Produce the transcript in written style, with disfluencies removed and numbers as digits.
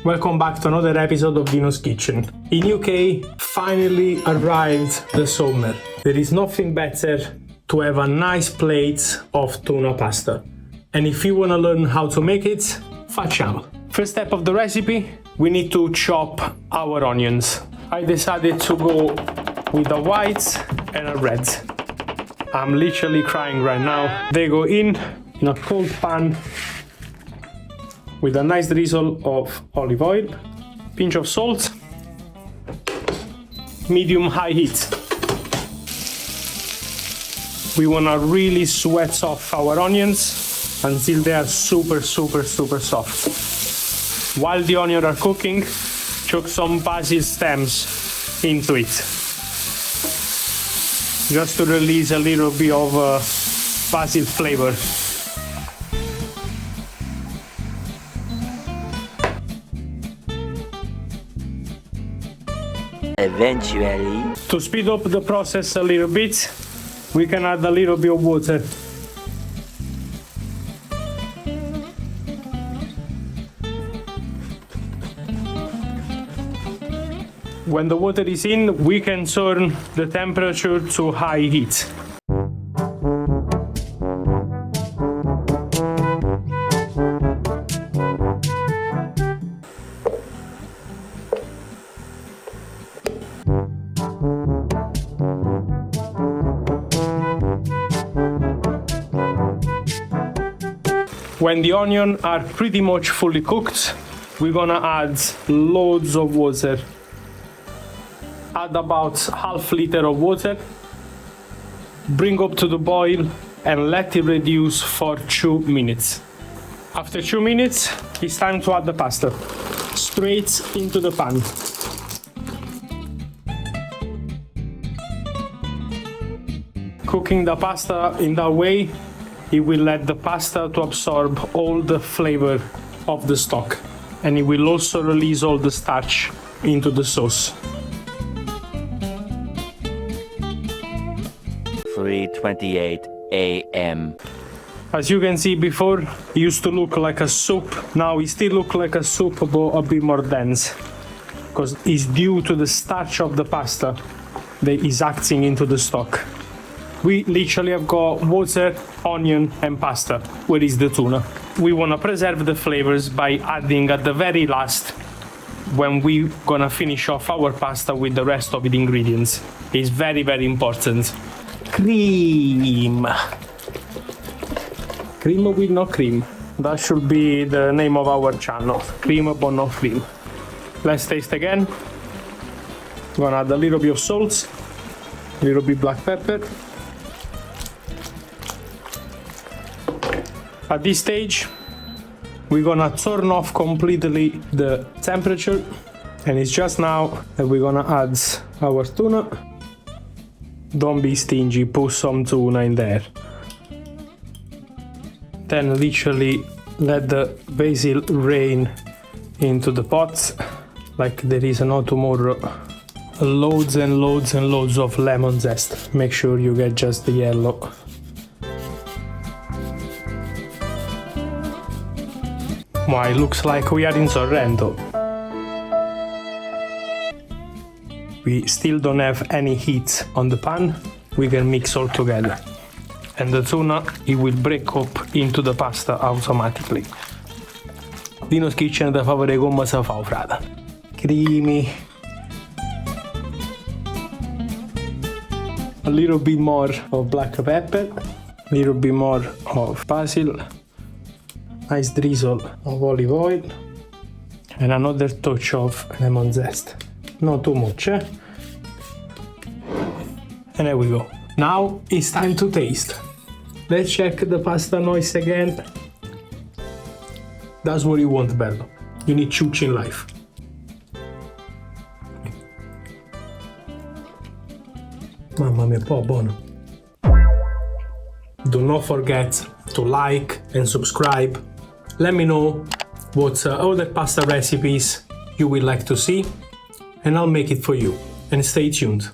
Welcome back to another episode of Dino's Kitchen. In UK, finally arrived the summer. There is nothing better to have a nice plate of tuna pasta. And if you want to learn how to make it, facciamo. First step of the recipe, we need to chop our onions. I decided to go with a white and a red. I'm literally crying right now. They go in a cold pan with a nice drizzle of olive oil, pinch of salt, medium-high heat. We wanna really sweat off our onions until they are super soft. While the onions are cooking, chuck some basil stems into it, just to release a little bit of basil flavor. Eventually, to speed up the process a little bit, we can add a little bit of water. When the water is in, we can turn the temperature to high heat. When the onions are pretty much fully cooked, we're gonna add loads of water. Add about half liter of water, bring up to the boil and let it reduce for 2 minutes. After 2 minutes, it's time to add the pasta. Straight into the pan. Cooking the pasta in that way, it will let the pasta to absorb all the flavor of the stock, and it will also release all the starch into the sauce. 3:28 a.m. As you can see before, it used to look like a soup. Now it still looks like a soup, but a bit more dense, because it's due to the starch of the pasta that is acting into the stock. We literally have got water, onion and pasta. Where is the tuna? We want to preserve the flavors by adding at the very last, when we gonna finish off our pasta with the rest of the ingredients. It's very important. Cream. Cream with no cream. That should be the name of our channel. Cream but no cream. Let's taste again. Gonna add a little bit of salt, a little bit black pepper. At this stage, we're gonna turn off completely the temperature, and it's just now that we're gonna add our tuna. Don't be stingy, put some tuna in there. Then literally let the basil rain into the pot like there is no tomorrow. Loads and loads of lemon zest. Make sure you get just the yellow. Wow, it looks like we are in Sorrento. We still don't have any heat on the pan. We can mix all together. And the tuna, it will break up into the pasta automatically. Dino's Kitchen da favore come si fa, frate. Creamy. A little bit more of black pepper. A little bit more of basil. Nice drizzle of olive oil and another touch of lemon zest. Not too much, eh? And there we go. Now it's time to taste. Let's check the pasta noise again. That's what you want, bello. You need ciucci in life. Mamma mia, po' buono. Do not forget to like and subscribe. Let me know what other pasta recipes you would like to see, and I'll make it for you. And stay tuned.